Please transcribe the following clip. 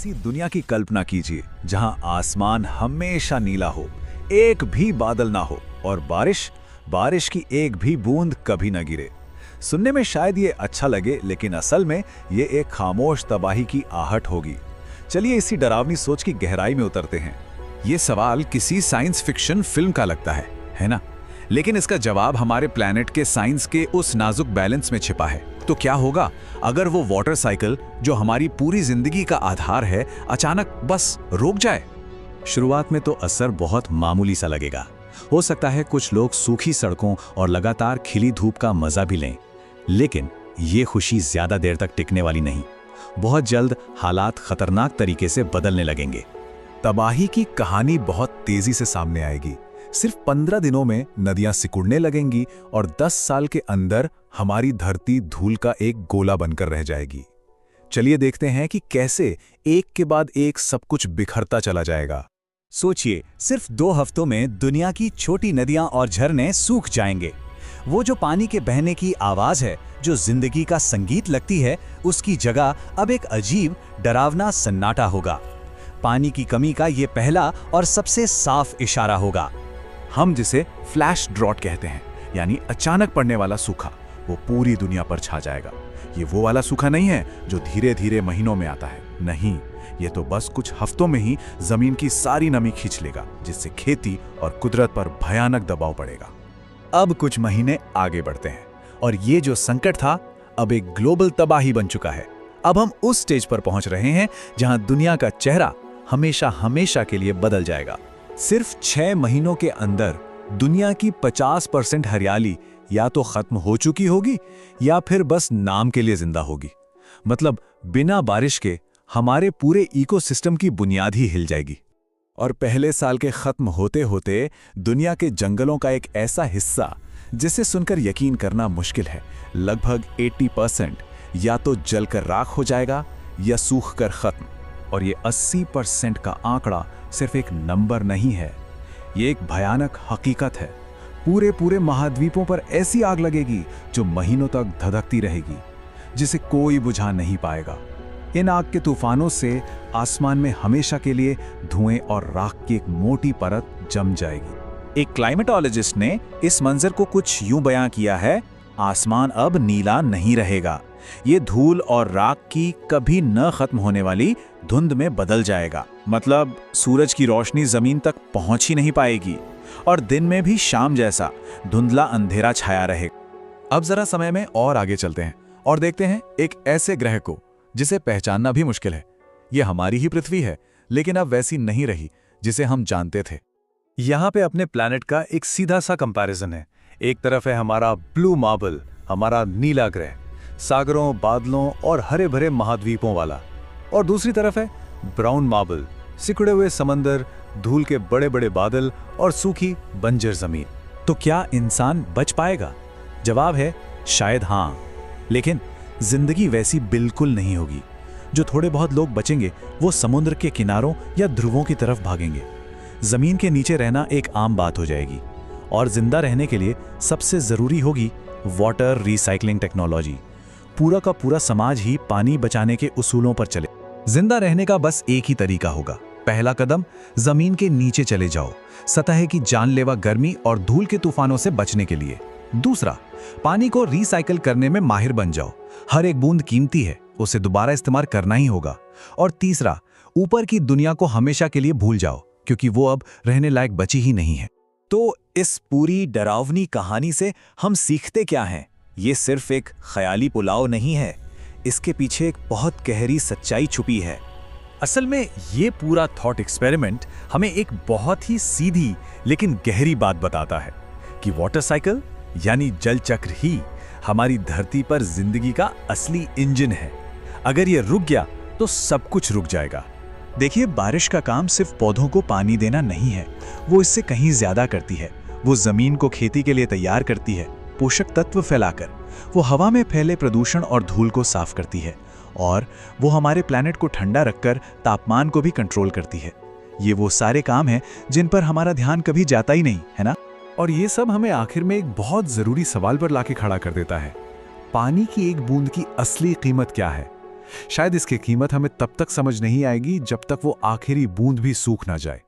ऐसी दुनिया की कल्पना कीजिए जहां आसमान हमेशा नीला हो, एक भी बादल ना हो और बारिश की एक भी बूंद कभी न गिरे। सुनने में शायद ये अच्छा लगे, लेकिन असल में ये एक खामोश तबाही की आहट होगी। चलिए इसी डरावनी सोच की गहराई में उतरते हैं। ये सवाल किसी साइंस फिक्शन फिल्म का लगता है ना? लेकिन इसका जवाब हमारे प्लैनेट के साइंस के उस नाजुक बैलेंस में छिपा है। तो क्या होगा अगर वो वाटर साइकिल, जो हमारी पूरी जिंदगी का आधार है, अचानक बस रुक जाए? शुरुआत में तो असर बहुत मामूली सा लगेगा। हो सकता है कुछ लोग सूखी सड़कों और लगातार खिली धूप का मजा भी लें, लेकिन ये खुशी ज्यादा देर तक टिकने वाली नहीं। बहुत जल्द हालात खतरनाक तरीके से बदलने लगेंगे। तबाही की कहानी बहुत तेजी से सामने आएगी। सिर्फ 15 दिनों में नदियां सिकुड़ने लगेंगी और 10 साल के अंदर हमारी धरती धूल का एक गोला बनकर रह जाएगी। चलिए देखते हैं कि कैसे एक के बाद एक सब कुछ बिखरता चला जाएगा। सोचिए, सिर्फ 2 हफ्तों में दुनिया की छोटी नदियां और झरने सूख जाएंगे। वो जो पानी के बहने की आवाज है, जो जिंदगी का संगीत लगती है, उसकी जगह अब एक अजीब डरावना सन्नाटा होगा। पानी की कमी का ये पहला और सबसे साफ इशारा होगा। हम जिसे फ्लैश ड्रॉट कहते हैं, यानी अचानक पड़ने वाला सूखा, वो पूरी दुनिया पर छा जाएगा। ये वो वाला सूखा नहीं है जो धीरे धीरे महीनों में आता है। नहीं, ये तो बस कुछ हफ्तों में ही जमीन की सारी नमी खींच लेगा, जिससे खेती और कुदरत पर भयानक दबाव पड़ेगा। अब कुछ महीने आगे बढ़ते हैं और ये जो संकट था, अब एक ग्लोबल तबाही बन चुका है। अब हम उस स्टेज पर पहुंच रहे हैं जहां दुनिया का चेहरा हमेशा के लिए बदल जाएगा। सिर्फ 6 महीनों के अंदर दुनिया की 50% हरियाली या तो खत्म हो चुकी होगी या फिर बस नाम के लिए जिंदा होगी। मतलब बिना बारिश के हमारे पूरे इकोसिस्टम की बुनियाद ही हिल जाएगी। और पहले साल के खत्म होते होते दुनिया के जंगलों का एक ऐसा हिस्सा जिसे सुनकर यकीन करना मुश्किल है, लगभग 80% या तो जलकर राख हो जाएगा या सूख कर खत्म। और ये 80% का आंकड़ा सिर्फ एक नंबर नहीं है, ये एक भयानक हकीकत है। पूरे महाद्वीपों पर ऐसी आग लगेगी जो महीनों तक धधकती रहेगी, जिसे कोई बुझा नहीं पाएगा। इन आग के तूफानों से आसमान में हमेशा के लिए धुएं और राख की एक मोटी परत जम जाएगी। एक क्लाइमेटोलॉजिस्ट ने इस मंजर को कुछ यूं बयां किया है: आसमान अब नीला नहीं रहेगा, ये धूल और राख की कभी न खत्म होने वाली धुंध में बदल जाएगा। मतलब सूरज की रोशनी जमीन तक पहुंच ही नहीं पाएगी और दिन में भी शाम जैसा धुंधला अंधेरा छाया रहेगा। अब जरा समय में और आगे चलते हैं और देखते हैं एक ऐसे ग्रह को जिसे पहचानना भी मुश्किल है। यह हमारी ही पृथ्वी है, लेकिन अब वैसी नहीं रही जिसे हम जानते थे। यहाँ पे अपने प्लैनेट का एक सीधा सा कंपैरिजन है। एक तरफ है हमारा ब्लू मार्बल, हमारा नीला ग्रह, सागरों, बादलों और हरे भरे महाद्वीपों वाला, और दूसरी तरफ है ब्राउन मार्बल, सिकुड़े हुए समंदर, धूल के बड़े बड़े बादल और सूखी बंजर जमीन। तो क्या इंसान बच पाएगा? जवाब है शायद हाँ, लेकिन जिंदगी वैसी बिल्कुल नहीं होगी। जो थोड़े बहुत लोग बचेंगे वो समुद्र के किनारों या ध्रुवों की तरफ भागेंगे। जमीन के नीचे रहना एक आम बात हो जाएगी और जिंदा रहने के लिए सबसे जरूरी होगी वाटर रिसाइकलिंग टेक्नोलॉजी। पूरा का पूरा समाज ही पानी बचाने के उसूलों पर चले। जिंदा रहने का बस एक ही तरीका होगा। पहला कदम, जमीन के नीचे चले जाओ, सतह की जानलेवा गर्मी और धूल के तूफानों से बचने के लिए। दूसरा, पानी को रिसाइकल करने में माहिर बन जाओ। हर एक बूंद कीमती है, उसे दोबारा इस्तेमाल करना ही होगा। और तीसरा, ऊपर की दुनिया को हमेशा के लिए भूल जाओ, क्योंकि वो अब रहने लायक बची ही नहीं है। तो इस पूरी डरावनी कहानी से हम सीखते क्या हैं? ये सिर्फ एक ख्याली पुलाव नहीं है, इसके पीछे एक बहुत गहरी सच्चाई छुपी है। असल में ये पूरा थॉट एक्सपेरिमेंट हमें एक बहुत ही सीधी लेकिन गहरी बात बताता है कि वाटर साइकिल यानी जल चक्र ही हमारी धरती पर जिंदगी का असली इंजन है। अगर ये रुक गया तो सब कुछ रुक जाएगा। देखिए, बारिश का काम सिर्फ पौधों को पानी देना नहीं है, वो इससे कहीं ज्यादा करती है। वो जमीन को खेती के लिए तैयार करती है, पोषक तत्व फैलाकर। वो हवा में फैले प्रदूषण और धूल को साफ करती है, और वो हमारे प्लैनेट को ठंडा रखकर तापमान को भी कंट्रोल करती है। ये वो सारे काम हैं जिन पर हमारा ध्यान कभी जाता ही नहीं, है ना? और ये सब हमें आखिर में एक बहुत जरूरी सवाल पर लाके खड़ा कर देता है। पानी की एक बूंद की असली कीमत क्या है? शायद इसकी कीमत हमें तब तक समझ नहीं आएगी जब तक वो आखिरी बूंद भी सूख ना जाए।